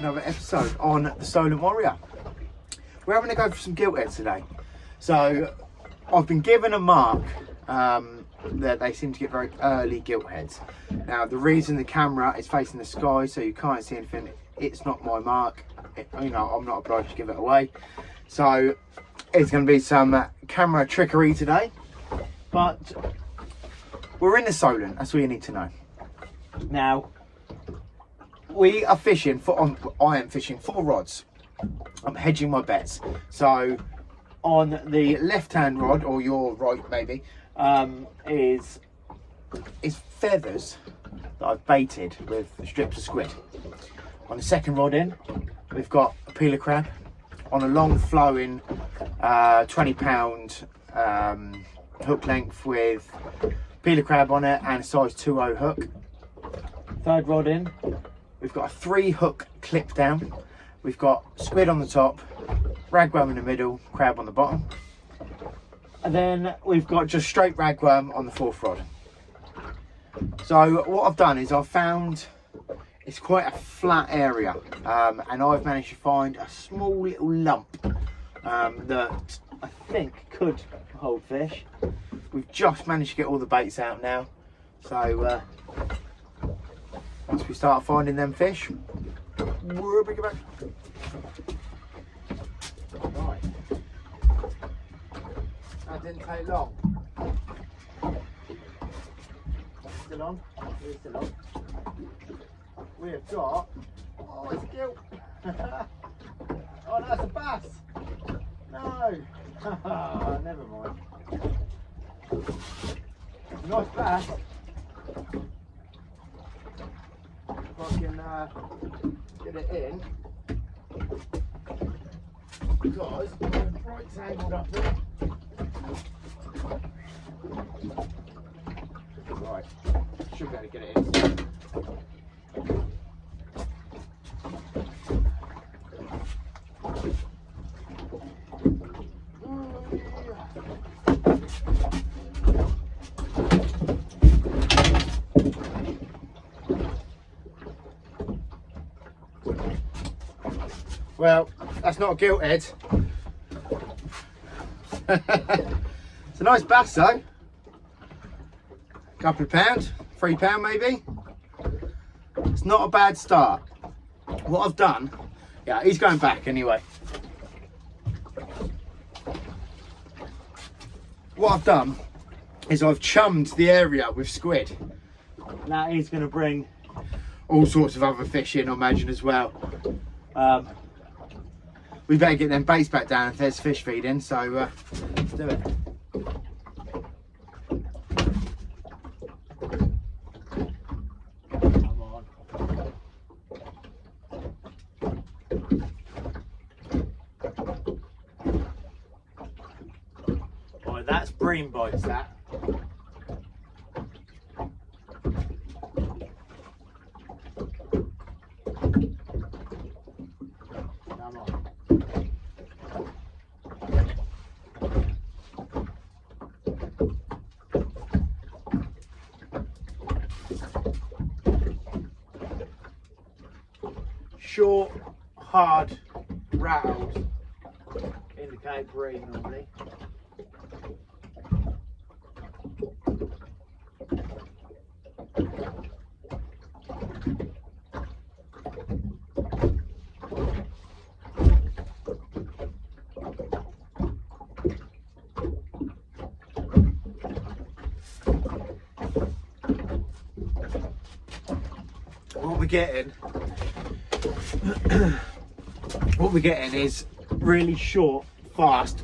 to another episode on the Solent Warrior. We're having to go for some gilt-heads today. So I've been given a mark that they seem to get very early gilt-heads. Now the reason the camera is facing the sky so you can't see anything, it's not my mark. I'm not obliged to give it away. So it's going to be some camera trickery today. But we're in the Solent, that's all you need to know. Now, we are fishing I am fishing 4 rods. I'm hedging my bets. So on the left-hand rod, or your right maybe, is feathers that I've baited with strips of squid. On the second rod in, we've got a peeler crab on a long flowing 20-pound hook length with peeler crab on it and a size 2.0 hook. Third rod in, we've got a 3-hook clip down. We've got squid on the top, ragworm in the middle, crab on the bottom. And then we've got just straight ragworm on the 4th rod. So what I've done is I've found it's quite a flat area, and I've managed to find a small little lump that I think could hold fish. We've just managed to get all the baits out now. So once we start finding them fish, we'll bring it back. Right. That didn't take long. Still on? It's still on. We have got, oh, it's a gilt. Oh, no, it's a bass. No. Never mind. It's a nice bass. If I can get it in, because it's right tangled up there. Right, should be able to get it in. Well, that's not a gilt-head. It's a nice bass though. Couple of pounds, £3 maybe. It's not a bad start. What I've done, yeah, he's going back anyway. What I've done is I've chummed the area with squid. That is going to bring all sorts of other fish in, I imagine, as well. We better get them baits back down if there's fish feeding, so let's do it. Come on. Right, that's bream bites, that. Come on. Short, hard rattles indicate bream normally. What we're getting is really short, fast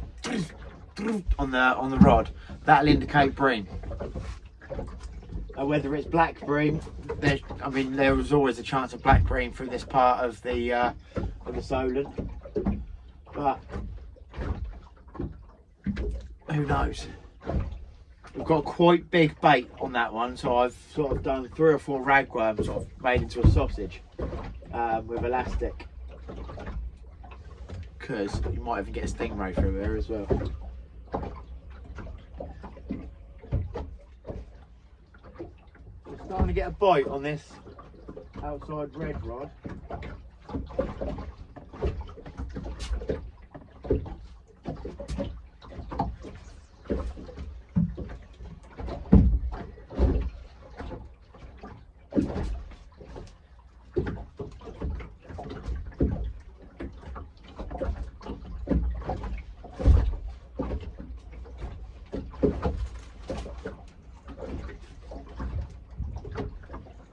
on the rod. That'll indicate bream. Whether it's black bream, there was always a chance of black bream through this part of the Solent, but who knows? We've got a quite big bait on that one, so I've sort of done 3 or 4 ragworms sort of made into a sausage with elastic, because you might even get a stingray through there as well. We're starting to get a bite on this outside red rod.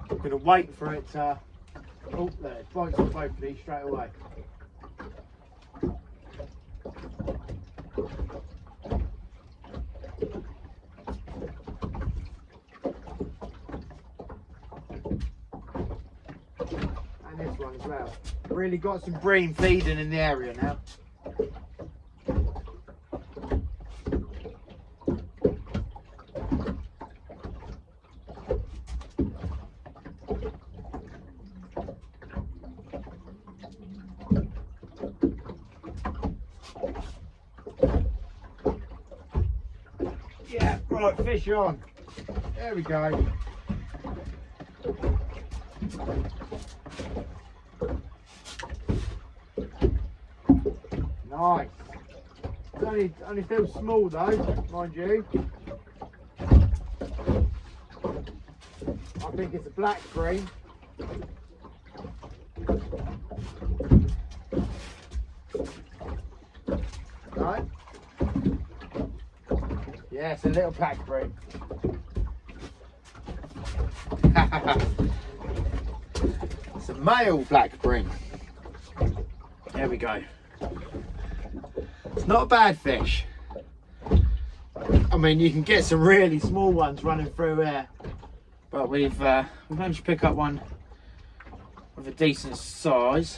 I'm going to wait for it to... Oh, there, it bites on both of these straight away. And this one as well. Really got some bream feeding in the area now. Yeah, right, fish on. There we go. Nice. It's only still small though, mind you. I think it's a black bream. Right? Yeah, it's a little black bream. It's a male black bream. There we go. It's not a bad fish. I mean, you can get some really small ones running through here, but we've managed to pick up one of a decent size.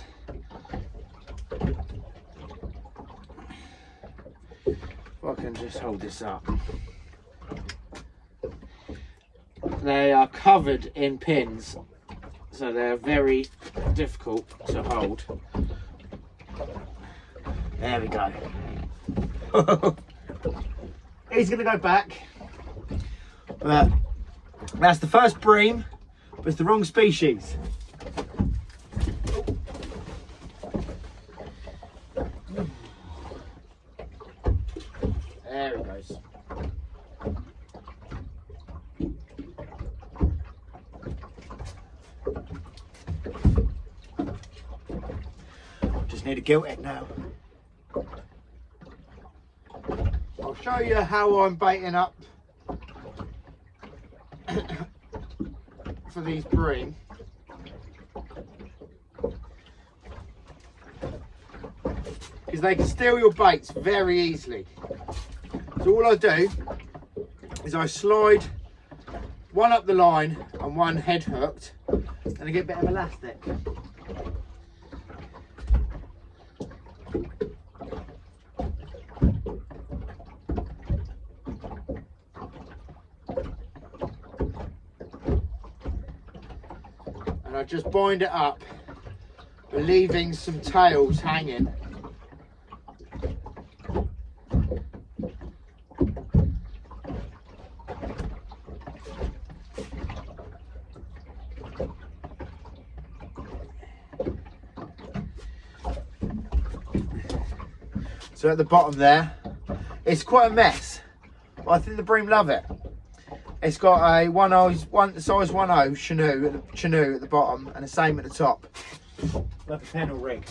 If I can just hold this up. They are covered in pins, so they're very difficult to hold. There we go. He's going to go back. But that's the first bream, but it's the wrong species. There he goes. Just need a gilt-head now. I'll show you how I'm baiting up for these bream. Because they can steal your baits very easily. So all I do is I slide one up the line and one head hooked, and I get a bit of elastic. And I just bind it up, leaving some tails hanging. So at the bottom there, it's quite a mess, but I think the bream love it. It's got a size 1/0 chenoo at the bottom, and the same at the top, like a pennel rig.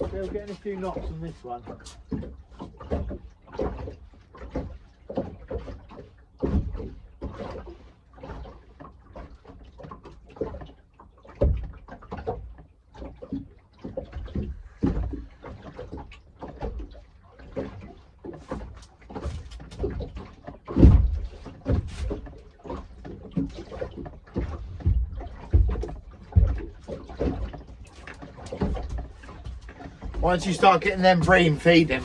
Still getting a few knots on this one. Once you start getting them bream feeding,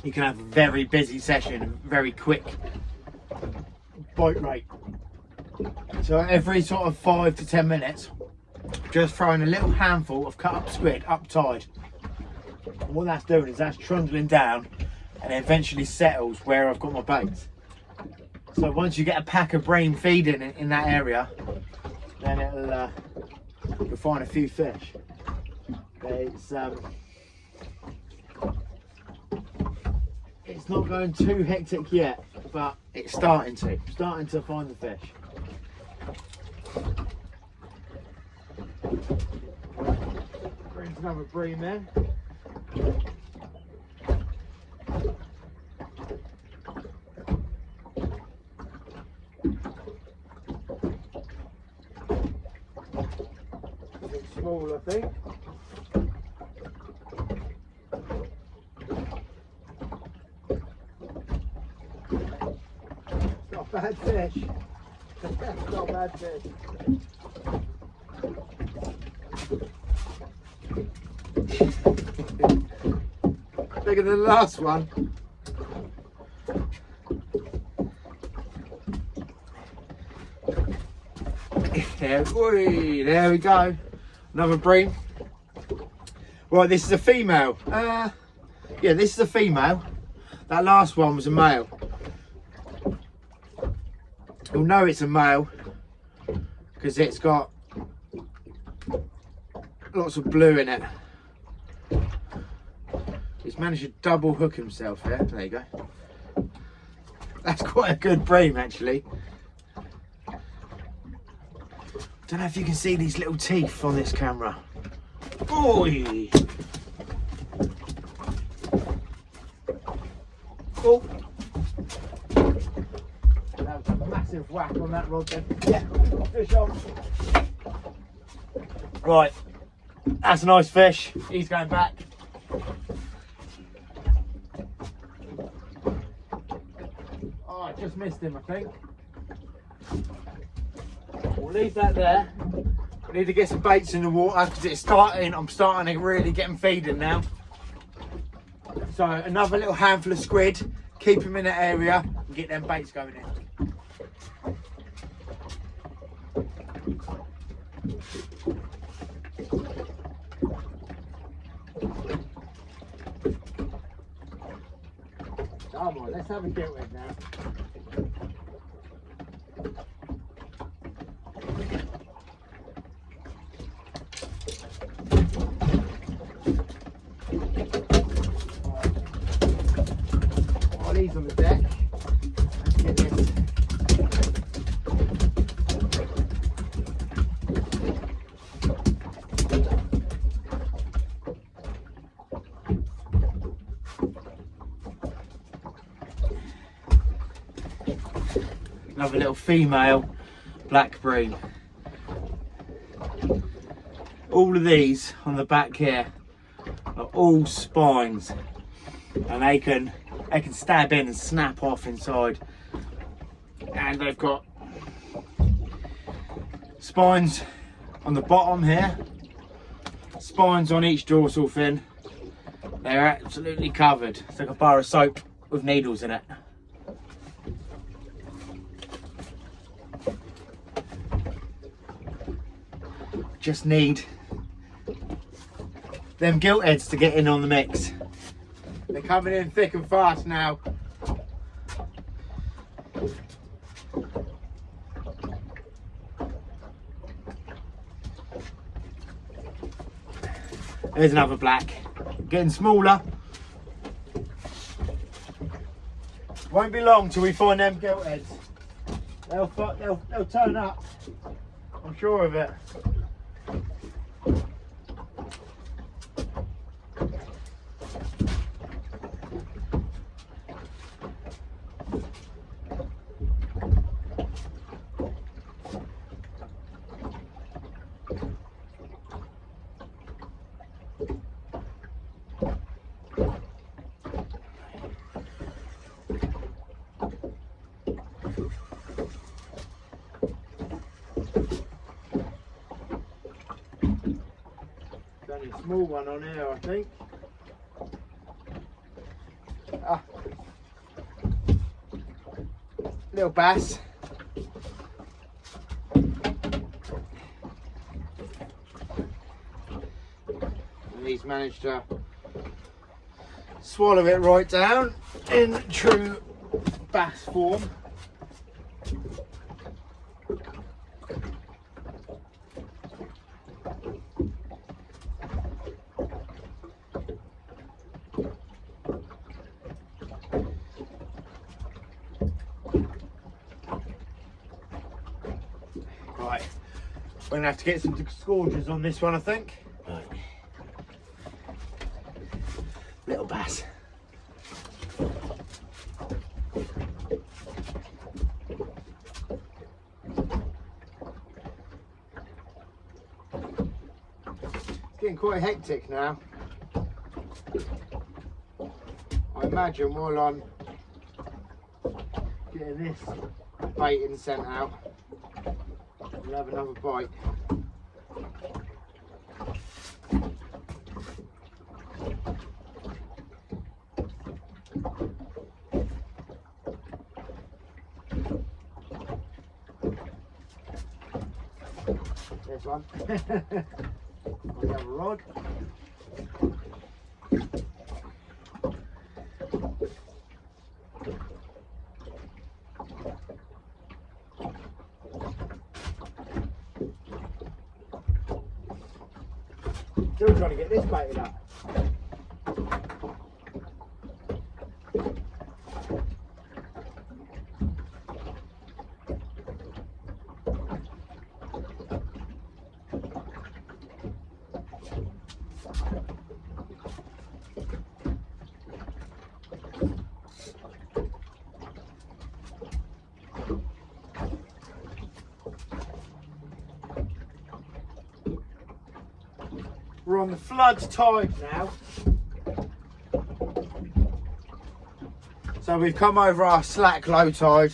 you can have a very busy session, very quick bite rate. So every sort of 5 to 10 minutes, just throwing a little handful of cut up squid up tide. And what that's doing is that's trundling down and eventually settles where I've got my baits. So once you get a pack of bream feeding in that area, then you'll find a few fish. But it's It's not going too hectic yet, but it's starting to find the fish. Brings another bream there. A bit small, I think. Bad fish. That's not a bad fish. Bigger than the last one. There we go. Another bream. Right, this is a female. Yeah, this is a female. That last one was a male. You'll know it's a male because it's got lots of blue in it. He's managed to double hook himself here. There you go. That's quite a good bream, actually. Don't know if you can see these little teeth on this camera. Oi! Oh! That was a massive whack on that rod then. Yeah, fish on. Right, that's a nice fish. He's going back. Oh, I just missed him, I think. We'll leave that there. We need to get some baits in the water because it's starting. I'm starting to really get them feeding now. So another little handful of squid. Keep them in the area and get them baits going in. Come on, let's have a gilt-head now. All these on the deck. Let's get this. Another little female black bream. All of these on the back here are all spines, and they can stab in and snap off inside. And they've got spines on the bottom here, spines on each dorsal fin. They're absolutely covered. It's like a bar of soap with needles in it. Just need them gilt-heads to get in on the mix. They're coming in thick and fast now. There's another black, getting smaller. Won't be long till we find them gilt-heads. They'll turn up. I'm sure of it. Only a small one on here, I think. Ah, little bass. And he's managed to swallow it right down in true bass form. We're gonna have to get some scourges on this one, I think. Right. Little bass. It's getting quite hectic now. I imagine while I'm getting this baiting sent out, we'll have another bite. There's one. We have a rod. Still trying to get this baited up. We're on the flood tide now. So we've come over our slack low tide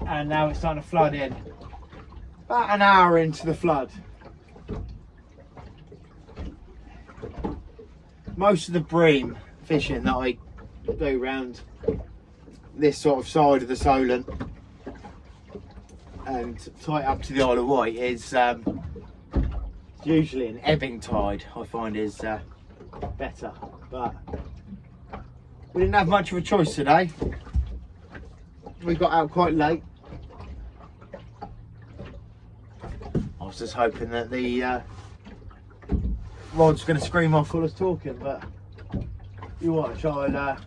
and now it's starting to flood in. About an hour into the flood. Most of the bream fishing that I do round this sort of side of the Solent and tight up to the Isle of Wight is usually an ebbing tide. I find is better, but we didn't have much of a choice today. We got out quite late. I was just hoping that the rod's going to scream off while I was talking, but you watch, I'll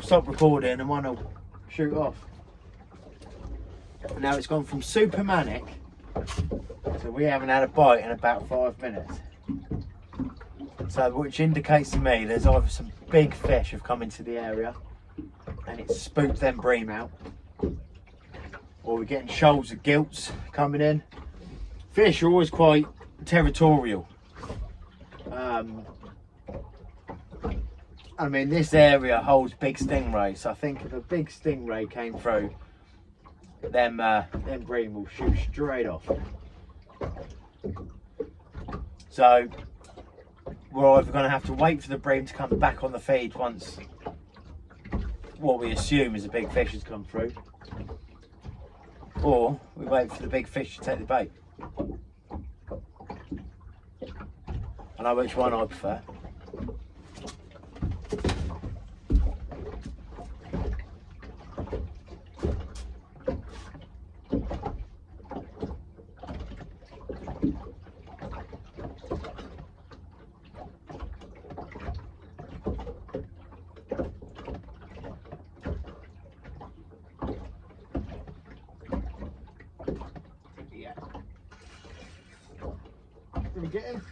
stop recording and one will shoot off. And now it's gone from super manic, so we haven't had a bite in about 5 minutes. So, which indicates to me there's either some big fish have come into the area and it's spooked them bream out, or we're getting shoals of gilts coming in. Fish are always quite territorial. I mean, this area holds big stingrays, so I think if a big stingray came through, them bream will shoot straight off. So we're either going to have to wait for the bream to come back on the feed once what we assume is a big fish has come through, or we wait for the big fish to take the bait. I know which one I prefer. Can we get him?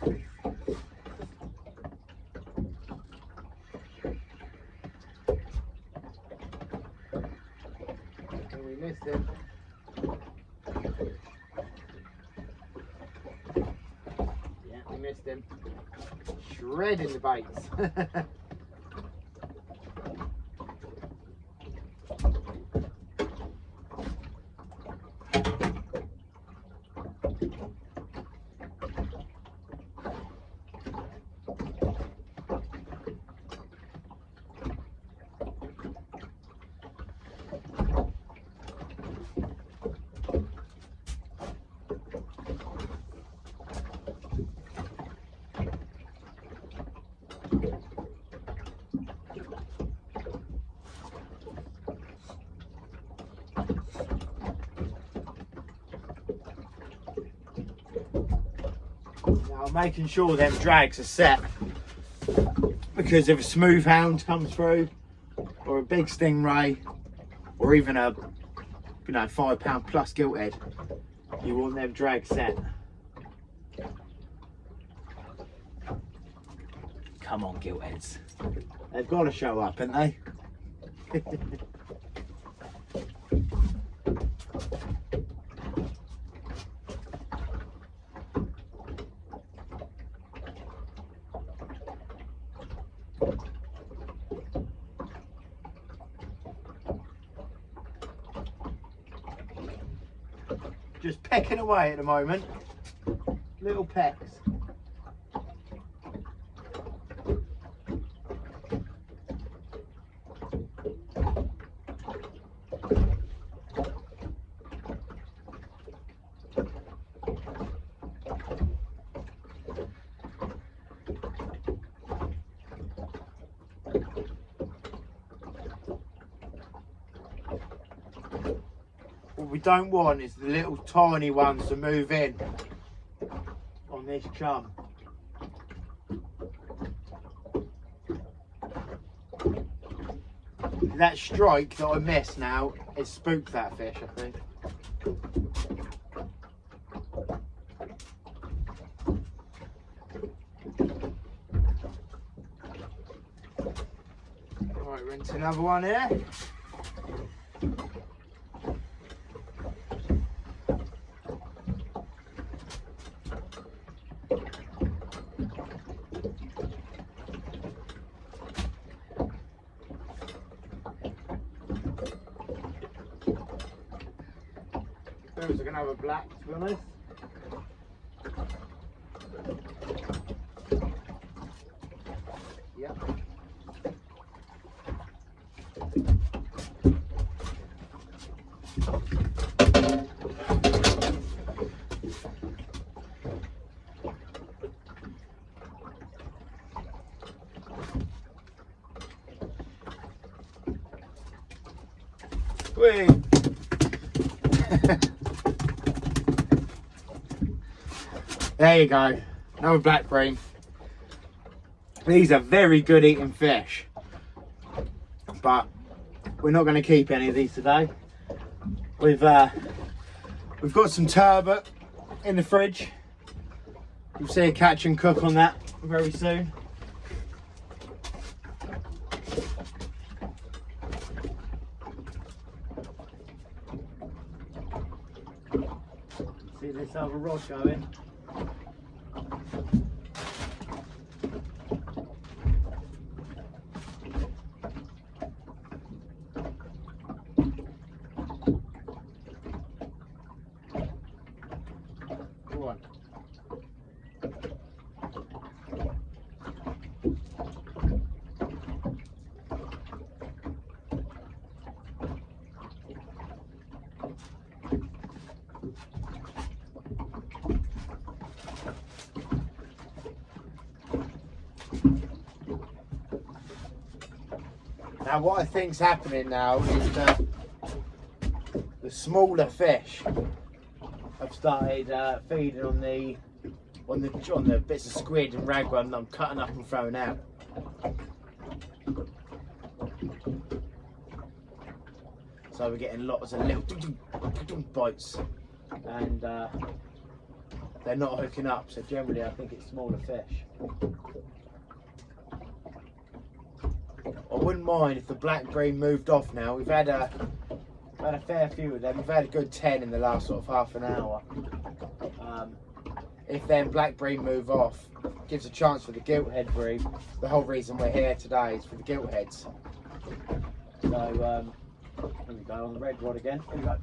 And we missed him. Yeah, we missed him. Shredding the baits. Now, making sure them drags are set, because if a smooth hound comes through, or a big stingray, or even a £5 plus gilt-head, You want them drag set. Come on, gilt-heads. They've got to show up, haven't they? Just pecking away at the moment. Little pecks. What we don't want is the little tiny ones to move in on this chum. That strike that I missed now, it spooked that fish, I think. Right, we're into another one here. Those are going to have a black, to be honest. Yep. Whee! There you go, another black bream. These are very good eating fish, but we're not going to keep any of these today. We've got some turbot in the fridge. You'll see a catch and cook on that very soon. See this other rod going. Go on. Now what I think's happening now is that the smaller fish have started feeding on the bits of squid and ragworm that I'm cutting up and throwing out. So we're getting lots of little bites, and they're not hooking up. So generally, I think it's smaller fish. I wouldn't mind if the black bream moved off now. We've had a fair few of them. We've had a good 10 in the last sort of half an hour. If then black bream move off, gives a chance for the gilt-head bream. The whole reason we're here today is for the gilt-heads. So here we go on the red rod again. Here we go.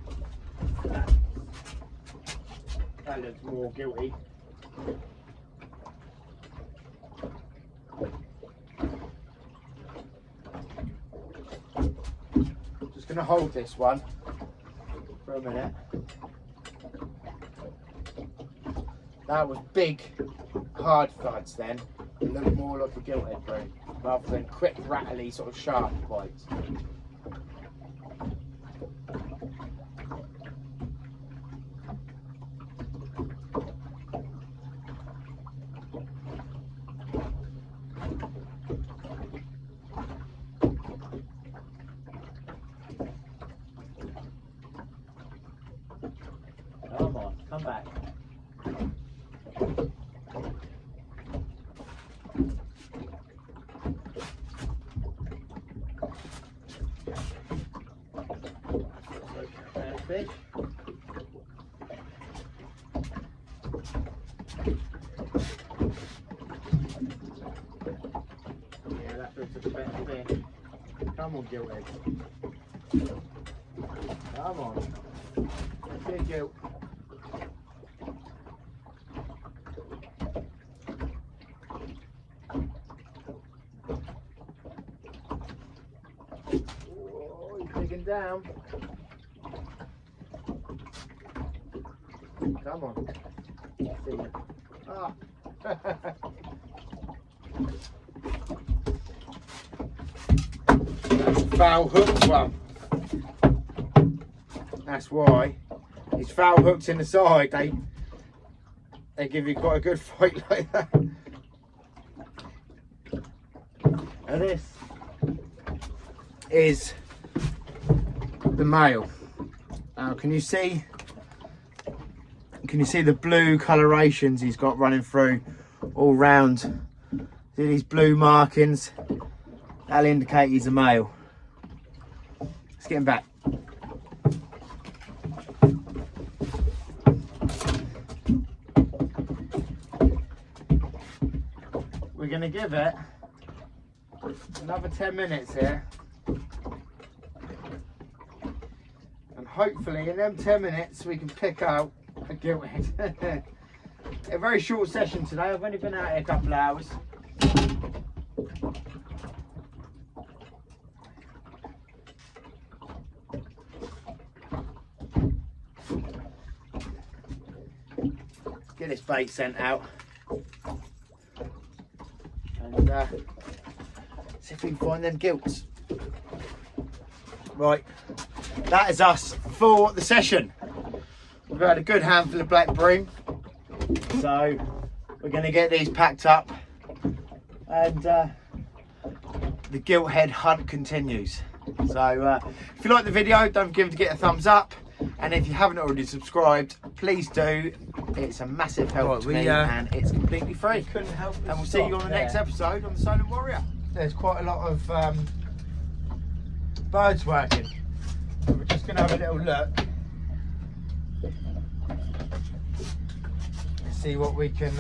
That looks more guilty. Just going to hold this one for a minute. That was big, hard thuds then. It looked more like a gilt-head bream rather than quick, rattly, sort of sharp bites. fish. Yeah, that looks like a better fish. Come on, gilt-head. Come on. Let's get gilt. Oh, he's digging down. Come on. Let's see. Ah. That's a foul hooked one. That's why these foul hooks in the side, they give you quite a good fight like that. And this is the male. Now can you see the blue colorations he's got running through all round? See these blue markings? That'll indicate he's a male. Let's get him back. We're going to give it another 10 minutes here. And hopefully in them 10 minutes we can pick out a gilt-head. A very short session today. I've only been out here a couple of hours. Get this bait sent out and see if we can find them gilts. Right, that is us for the session. We've had a good handful of black bream, so we're going to get these packed up and the gilt-head hunt continues. So if you like the video, don't forget to get a thumbs up, and if you haven't already subscribed, please do. It's a massive help to me, and it's completely free. Couldn't help and we'll see you on the next episode on the Solent Warrior. There's quite a lot of birds working, so we're just going to have a little look and see what we can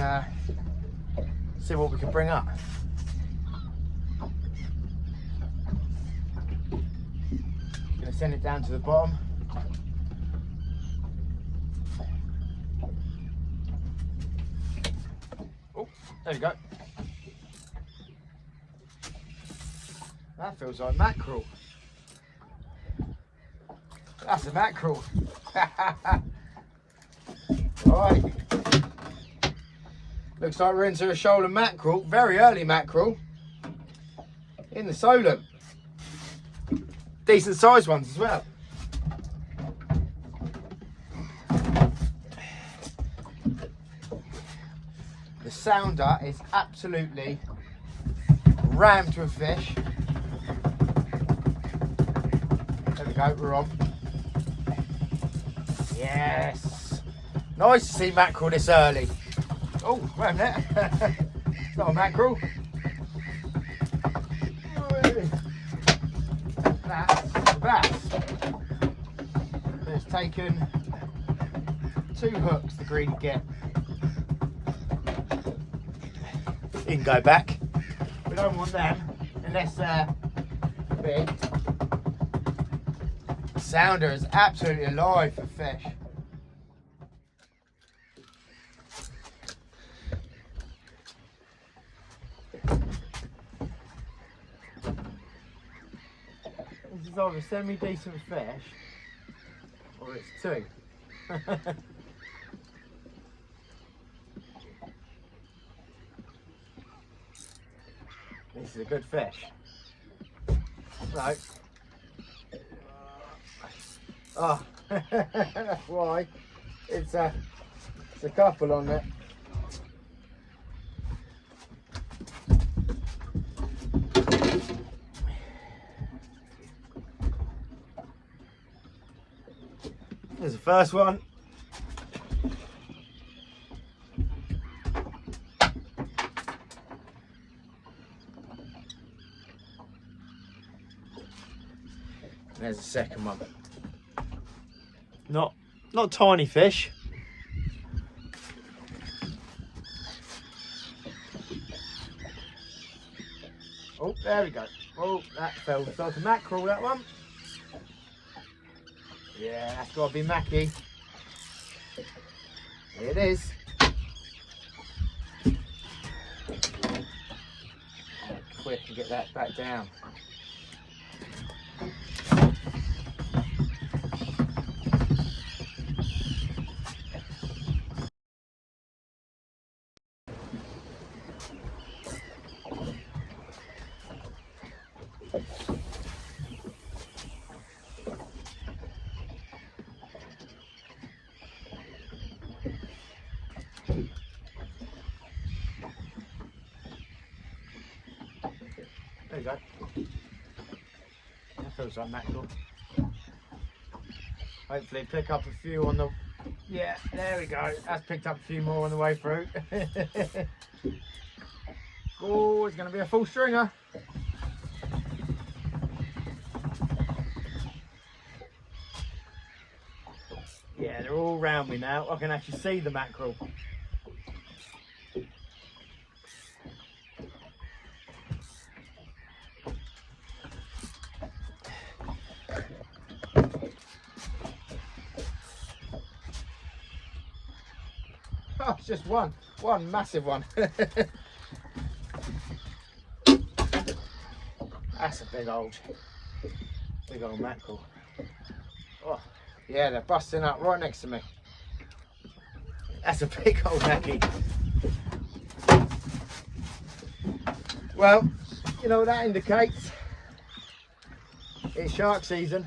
bring up. Going to send it down to the bottom. Oh, there we go. That feels like mackerel. That's a mackerel. Right. Looks like we're into a shoal of mackerel, very early mackerel, in the Solent. Decent sized ones as well. The sounder is absolutely rammed with fish. There we go, we're on. Yes. Nice to see mackerel this early. Oh, wait a minute. It's not a mackerel. That's a bass. It's taken 2 hooks to green get. You can go back. We don't want them unless they're big. The sounder is absolutely alive for fish. This is either semi-decent fish or it's 2. This is a good fish. Right. Oh, that's why. It's a couple on it. There's the first one. There's the second one. Not tiny fish. Oh, there we go. Oh, that fell. So it's a mackerel, that one. Yeah, that's got to be Mackie. Here it is. Oh, quick and get that back down. There you go. That feels like mackerel. Hopefully pick up a few on the... Yeah, there we go. That's picked up a few more on the way through. Oh, it's going to be a full stringer. Yeah, they're all round me now. I can actually see the mackerel. Oh, it's just one massive one. That's a big old mackerel. Oh, yeah, they're busting up right next to me. That's a big old mackie. Well, you know what that indicates? It's shark season.